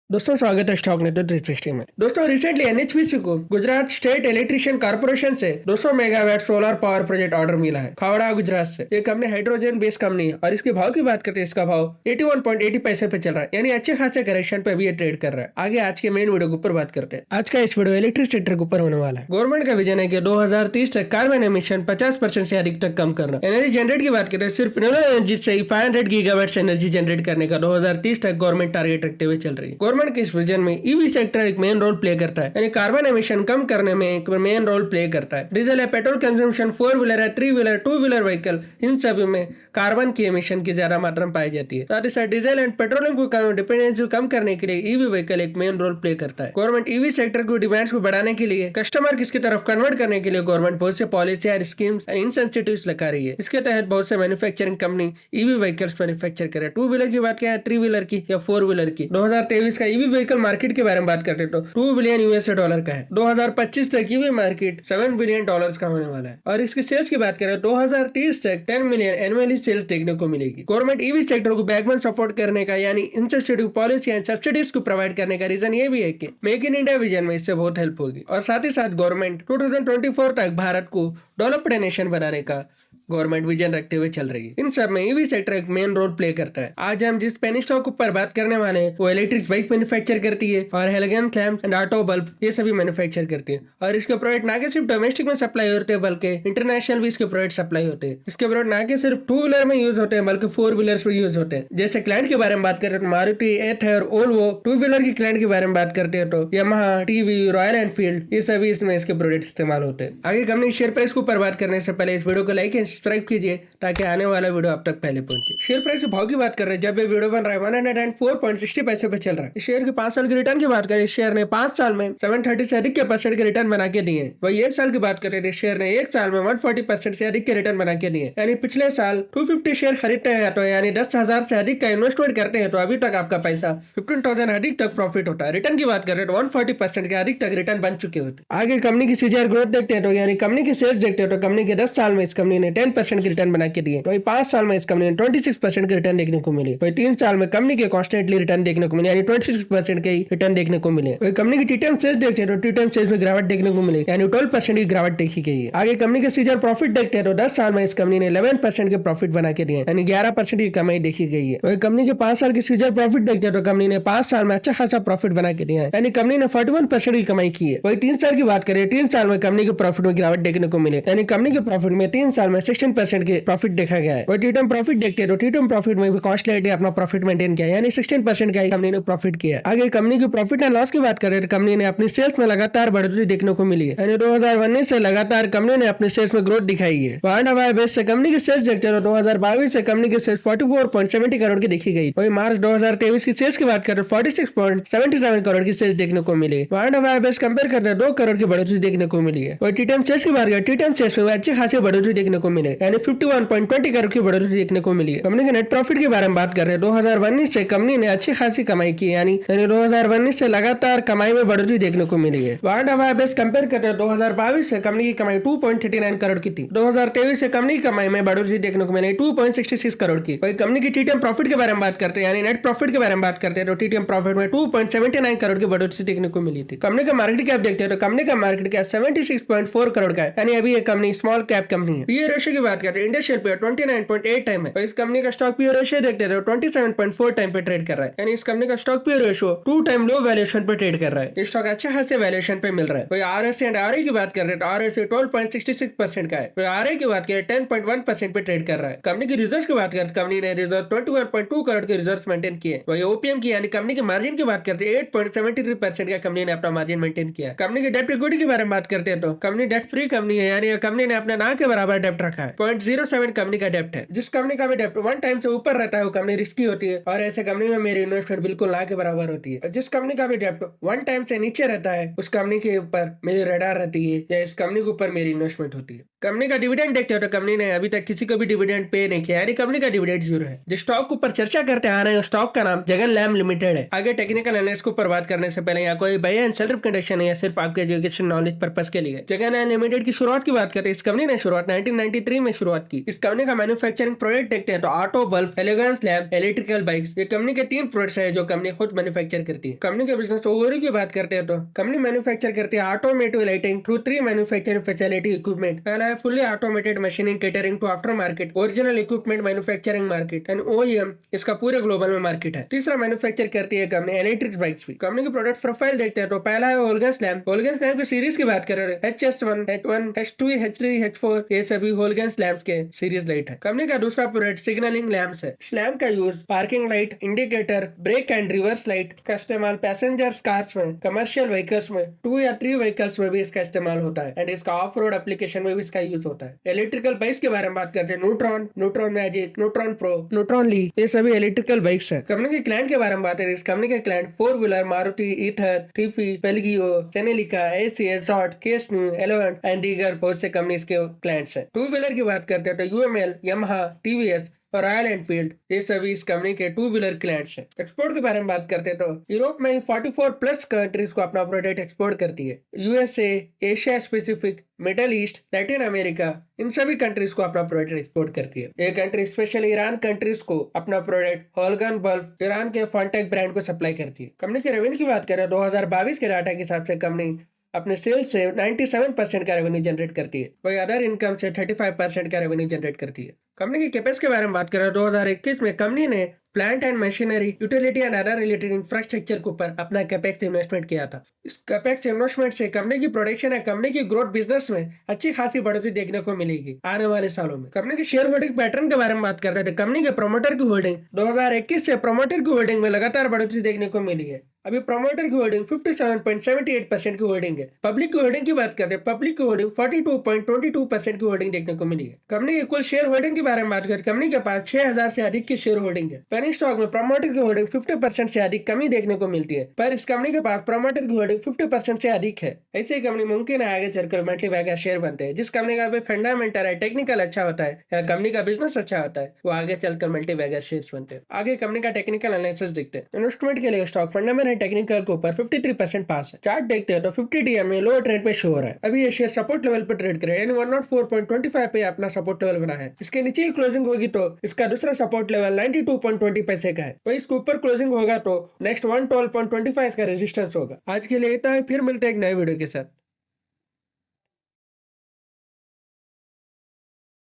दोस्तों स्वागत है स्टॉक नेटवर्क 360 में। दोस्तों रिसेंटली एनएचपीसी को गुजरात स्टेट इलेक्ट्रिशियन कॉर्पोरेशन से 200 megawatt solar power project order मिला है खावड़ा गुजरात से। ये कंपनी हाइड्रोजन बेस्ड कंपनी है और इसके भाव की बात करते हैं, इसका भाव 81.80 पैसे पे चल रहा है, यानी अच्छे खासे करेक्शन पे भी ये ट्रेड कर रहा है। आगे आज के मेन वीडियो के ऊपर बात करते हैं। आज का इस वीडियो इलेक्ट्रिक सेक्टर के ऊपर होने वाला है। गवर्नमेंट का विजन है कि 2030 तक कार्बन एमिशन 50% से अधिक तक कम करना। एनर्जी जनरेट की बात करें, सिर्फ रिन्यूएबल एनर्जी से ही 500 गीगावाट एनर्जी जनरेट करने का 2030 तक गवर्नमेंट टारगेट रखते हुए चल रही है। गवर्नमेंट के इस विजन में ईवी सेक्टर एक मेन रोल प्ले करता है, यानी कार्बन एमिशन कम करने में एक मेन रोल प्ले करता है। डीजल है, पेट्रोल कंजम्पशन, 4 व्हीलर है, 3 व्हीलर, 2 व्हीलर व्हीकल, इन सभी में कार्बन की एमिशन की ज्यादा मात्रा में पाई जाती है। साथ ही साथ डीजल एंड पेट्रोलियम को डिपेंडेंसी कम करने के लिए ईवी व्हीकल एक मेन रोल प्ले करता है। गवर्नमेंट ईवी सेक्टर की डिमांड्स को बढ़ाने के लिए, कस्टमर किसकी तरफ कन्वर्ट करने के लिए गवर्नमेंट बहुत से पॉलिसी और स्कीम्स एंड इंसेंटिव्स लगा रही है। इसके तहत बहुत से manufacturing company EV vehicles manufacture कर रहे हैं। 2 व्हीलर की बात करें, 3 व्हीलर की या 4 व्हीलर की। 2023 का ईवी व्हीकल मार्केट के बारे में बात करते तो 2 बिलियन यूएसए डॉलर का है। 2025 तक ईवी मार्केट 7 बिलियन डॉलर्स का होने वाला है। और इसकी सेल्स की बात करें 2030 तक 10 मिलियन एनुअली सेल्स देखने को मिलेगी। गवर्नमेंट ईवी सेक्टर को बैकबोन सपोर्ट करने का, यानी इंसेंटिव पॉलिसी एंड सब्सिडीज को प्रोवाइड करने का रीजन ये भी है कि मेक इन इंडिया विजन में इससे बहुत हेल्प होगी। और साथ ही साथ गवर्नमेंट 2024 तक भारत को डेवलप्ड नेशन बनाने का गवर्नमेंट विजन रखते हुए चल रही है। इन सब में ईवी सेक्टर एक मेन रोल प्ले करता है। आज हम जिस पेनी स्टॉक ऊपर बात करने वाले हैं वो इलेक्ट्रिक बाइक मैन्युफैक्चर करती है और halogen lamp and auto bulb ये सभी मैन्युफैक्चर करती है। और इसके प्रोडक्ट ना के सिर्फ डोमेस्टिक में सप्लाई होते हैं बल्कि इंटरनेशनल भी इसके प्रोडक्ट सप्लाई होते हैं। इसके प्रोडक्ट ना के सिर्फ 2 व्हीलर में यूज होते हैं बल्कि 4 व्हीलर्स में यूज होते हैं। जैसे क्लाइंट के बारे में बात करें तो मारुति, एथर, ओल्वो। 2 व्हीलर की क्लाइंट के बारे में बात करते हैं तो यामाहा, टीवी, रॉयल एनफील्ड ये सभी इसमें इसके प्रोडक्ट इस्तेमाल होते हैं। आगे कंपनी शेयर प्राइस के ऊपर बात करने से पहले इस वीडियो को लाइक एंड सब्सक्राइब कीजिए ताकि आने वाला वीडियो आप तक पहले पहुंचे। शेयर प्राइस के भाव की बात कर रहे हैं, जब ये वीडियो बन रहा है 104.60 पैसे पे चल रहा है। इस शेयर के 5 साल के रिटर्न की बात करें, इस शेयर ने 5 साल में 730 से अधिक के परसेंट के रिटर्न बना के दिए। वही 1 साल की बात करें तो शेयर ने 1 साल में 140% से अधिक के रिटर्न बना के दिए। यानी पिछले साल 250 शेयर खरीदते हैं तो यानी 10,000 से अधिक का इन्वेस्टमेंट करते हैं तो अभी तक आपका पैसा 15,000 अधिक तक प्रॉफिट होता है। रिटर्न की बात करें तो 140% के अधिक तक रिटर्न बन चुके होते हैं। आगे कंपनी की सीजीआर ग्रोथ देखते हैं तो यानी कंपनी की सेल्स देखते हैं तो कंपनी के 10 साल में इस कंपनी ने 10% के रिटर्न बना के दिए। वही 5 साल में इस कंपनी ने 26% के रिटर्न देखने को मिले। वही 3 साल में कंपनी के कॉन्स्टेंटली रिटर्न देखने को मिले, यानी 26% के रिटर्न देखने को मिले। वही कंपनी की टीटीएम सेल्स देखते हैं तो टीटीएम सेल्स में गिरावट देखने को मिले, यानी 12% की गिरावट देखी गई है। आगे कंपनी के सीजर प्रॉफिट देखते हैं तो 10 साल में इस कंपनी ने 11% के प्रॉफिट बना के दिए, यानी 11% की कमाई देखी गई है। वही कंपनी के 5 साल के सीजर प्रॉफिट देखते हैं तो कंपनी ने 5 साल में अच्छा खासा प्रॉफिट बना के दिया है, यानी कंपनी ने 41% की कमाई की है। वही 3 साल की बात करें, 3 साल में कंपनी के प्रॉफिट में गिरावट देखने को मिले, यानी कंपनी के प्रॉफिट में 3 साल में 16% के प्रॉफिट देखा गया है। वही टीटीएम प्रॉफिट देखते हैं तो टीटीएम प्रॉफिट में भी कॉन्स्टेंटली अपना प्रॉफिट मेंटेन किया, यानी 16% का ही कंपनी ने प्रॉफिट किया। आगे कंपनी की प्रॉफिट एंड लॉस की बात करें तो कंपनी ने अपनी सेल्स में लगातार बढ़ोतरी देखने को मिली है, यानी 2019 से लगातार कंपनी ने अपनी सेल्स में ग्रोथ दिखाई है। वर्ल्ड वाइड बेस से कंपनी की सेल्स देखते हैं तो 2022 से कंपनी की सेल्स 44.70 करोड़ की देखी गई। वही मार्च 2023 की सेल्स की बात करें 46.77 करोड़ की सेल्स देखने को मिली। वर्ल्ड वाइड बेस कंपेयर करते 2 करोड़ की बढ़ोतरी देखने को मिली है। वही टीटीएम सेल्स की बात करें, टीटीएम सेल्स में अच्छी खासी बढ़ोतरी देखने को मिले, यानी 51.20 करोड़ की बढ़ोतरी देखने को मिली है। कंपनी के नेट प्रॉफिट के बारे में बात कर रहे हैं, 2019 से कंपनी ने अच्छी खासी कमाई की, यानी 2019 से लगातार कमाई में बढ़ोतरी देखने को मिली है। वर्ल्ड वाइड बेस कंपेयर करते हैं 2022 से कंपनी की कमाई 2.39 करोड़ की थी। 2023 से कंपनी की कमाई में बढ़ोतरी देखने को मिली 2.66 करोड़ की। वही कंपनी की टीटीएम प्रॉफिट के बारे में बात करते हैं, यानी नेट प्रॉफिट के बारे में बात करते हैं तो टीटीएम प्रॉफिट में 2.79 करोड़ की बढ़ोतरी देखने को मिली थी। कंपनी का मार्केट कैप देखते हैं तो कंपनी का मार्केट कैप 76.4 करोड़ का है, यानी अभी ये कंपनी स्मॉल कैप कंपनी है। पीई रेशियो की बात करते हैं, इंडस्ट्रियल पे 29.8 टाइम है। इस कंपनी का स्टॉक पीई रेशियो देखते हैं तो 27.4 टाइम पे ट्रेड कर रहा है, यानी इस कंपनी का स्टॉक पीई रेशियो 2 टाइम लो वैल्यूएशन पे ट्रेड कर रहा है। स्टॉक अच्छे खासे वैल्यूएशन पे मिल रहा है। वही आरएसए एंड आरए की बात कर रहे हैं तो आरएसए 12.66% का है। वही आरए की बात करें 10.1% पे ट्रेड कर रहा है। कंपनी की रिजर्व की बात करते कंपनी ने रिजर्व 21.2 करोड़ के रिजर्व मेंटेन किए। वही ओपीएम की यानी कंपनी के मार्जिन की बात करते हैं 8.73% का कंपनी ने अपना मार्जिन मेंटेन किया। कंपनी की डेट इक्विटी के बारे में बात करते हैं तो कंपनी डेट फ्री कंपनी है, यानी कंपनी ने अपने ना के बराबर डेप्ट रखा है। 0.07 कंपनी का डेप्ट है। जिस कंपनी का भी डेप्ट 1 टाइम से ऊपर रहता है वो कंपनी रिस्की होती है और ऐसे कंपनी में मेरी इन्वेस्टमेंट बिल्कुल ना के बराबर होती है। जिस कंपनी का भी डेप्ट 1 टाइम से नीचे रहता है उस कंपनी के ऊपर मेरी रडार रहती है या इस कंपनी के ऊपर मेरी इन्वेस्टमेंट होती है। कंपनी का डिविडेंड देखते हो तो कंपनी ने अभी तक किसी को भी डिविडेंड पे नहीं किया, यानी कंपनी का डिविडेंड 0 है। जिस स्टॉक के ऊपर चर्चा करते आ रहे हैं स्टॉक का नाम जगन लैब लिमिटेड है। आगे टेक्निकल एनालिसिस के ऊपर बात करने से पहले यहाँ कोई बाय एंड सेल कंडीशन है या सिर्फ आपके एजुकेशन नॉलेज पर्पस के लिए। जगन लैब लिमिटेड की शुरुआत की बात करें, इस कंपनी ने शुरुआत 1993 में शुरुआत की। इस कंपनी का मैन्युफैक्चरिंग प्रोडक्ट देखते हैं तो auto bulb, elegance lamp, electrical bikes, ये कंपनी के 3 प्रोडक्ट्स है जो कंपनी खुद मैन्युफैक्चर करती है। कंपनी के बिजनेस ओवरव्यू की बात करते हैं तो कंपनी मैन्युफैक्चर करती है automotive lighting through 3 manufacturing facility equipment. पहला है fully automated machining catering to after market, original equipment manufacturing market and OEM, इसका पूरे ग्लोबल में मार्केट है। तीसरा मैन्युफैक्चर करती है कंपनी इलेक्ट्रिक बाइक्स भी। कंपनी के प्रोडक्ट प्रोफाइल देखते हैं तो पहला है होल्गन्स लैम्प। होल्गन्स लैम्प की सीरीज की बात करें HS1, H1, H2, H3, H4, ये सभी होल्गन्स लैम्प के सीरीज लाइट है। कंपनी का दूसरा प्रोडक्ट सिग्नलिंग लैम्प्स है। इस लैम्प का use parking light, indicator, brake and reverse light का इस्तेमाल पैसेंजर कार्स में, कमर्शियल व्हीकल्स में, 2 या 3 व्हीकल्स में भी इसका इस्तेमाल होता है एंड इसका ऑफ रोड एप्लीकेशन में भी इसका यूज होता है। इलेक्ट्रिकल बाइक्स के बारे में बात करते हैं, neutron, neutron magic, neutron pro, neutron Lee, ये सभी इलेक्ट्रिकल बाइक्स है। कंपनी के क्लाइंट के बारे में बात करें, इस कंपनी के क्लाइंट 4 व्हीलर मारुति ईथर, टीफी, पेल्गियो, सेनेलिका, एसीएस, डॉट, केस न्यू, एलेवेंट एंड दीगर बहुत से कंपनीज के क्लाइंट्स हैं। 2 व्हीलर की बात करते हैं तो यूएमएल, यामाहा, टीवीएस और रॉयल एनफील्ड, ये सभी इस कंपनी के 2 व्हीलर क्लाइंट्स हैं। एक्सपोर्ट के बारे में बात करते हैं तो यूरोप में 44 प्लस कंट्रीज को अपना प्रोडक्ट एक्सपोर्ट करती है। USA, Asia Pacific, Middle East, Latin America, इन सभी कंट्रीज को अपना प्रोडक्ट एक्सपोर्ट करती है। ये कंट्री स्पेशली ईरान कंट्रीज को अपना प्रोडक्ट होलगन बल्ब, ईरान के फॉन्टेक ब्रांड को सप्लाई करती है। कंपनी के रेवेन्यू की बात करें 2022 के डाटा के हिसाब से कंपनी अपने सेल्स से 97% का रेवेन्यू जनरेट करती है, वही अदर इनकम से 35% का रेवेन्यू जनरेट करती है। कंपनी की कैपेक्स के बारे में बात करें 2021 में कंपनी ने plant and machinery, utility and other related infrastructure के ऊपर अपना कैपेक्स इन्वेस्टमेंट किया था। इस कैपेक्स इन्वेस्टमेंट से कंपनी की प्रोडक्शन है, कंपनी की ग्रोथ बिजनेस में अच्छी खासी बढ़ोतरी देखने को मिलेगी आने वाले सालों में। कंपनी की शेयर होल्डिंग पैटर्न के बारे में बात करते थे, कंपनी के प्रोमोटर की होल्डिंग 2021 से प्रोमोटर की होल्डिंग में लगातार बढ़ोतरी देखने को मिली है। अभी प्रोमोटर की होल्डिंग 57.78% की होल्डिंग है। पब्लिक की होल्डिंग की बात करते हैं, पब्लिक की होल्डिंग 42.22% की होल्डिंग देखने को मिली है। कंपनी की कुल शेयर होल्डिंग के बारे में बात करें, कंपनी के पास 6000 से अधिक की शेयर होल्डिंग है। पेनी स्टॉक में प्रोमोटर की होल्डिंग 50% से अधिक कमी देखने को मिलती है, पर इस कंपनी के पास प्रोमोटर की होल्डिंग 50% से अधिक है। ऐसी ही कंपनी मुमकिन है आगे चलकर मल्टीबैगर शेयर बनते हैं। जिस कंपनी का फंडामेंटल है, टेक्निकल अच्छा होता है या कंपनी का बिजनेस अच्छा होता है, वो आगे चलकर मल्टीबैगर शेयर बनते हैं। आगे कंपनी का टेक्निकल एनालिसिस देखते हैं। इन्वेस्टमेंट के लिए स्टॉक फंडामेंटल टेक्निकल के ऊपर 53% पास है। चार्ट देखते हैं तो 50 DM में लोअर ट्रेंड पे शो हो रहा है। अभी ये शेयर सपोर्ट लेवल पर ट्रेड करे, यानी 104.25 पे अपना सपोर्ट लेवल बना है। इसके नीचे ही क्लोजिंग होगी तो इसका दूसरा सपोर्ट लेवल 92.20 पैसे का है, वही इसके ऊपर क्लोजिंग होगा तो नेक्स्ट 112.25 का रेजिस्टेंस होगा। आज के लिए इतना ही, फिर मिलते हैं एक नए वीडियो के साथ।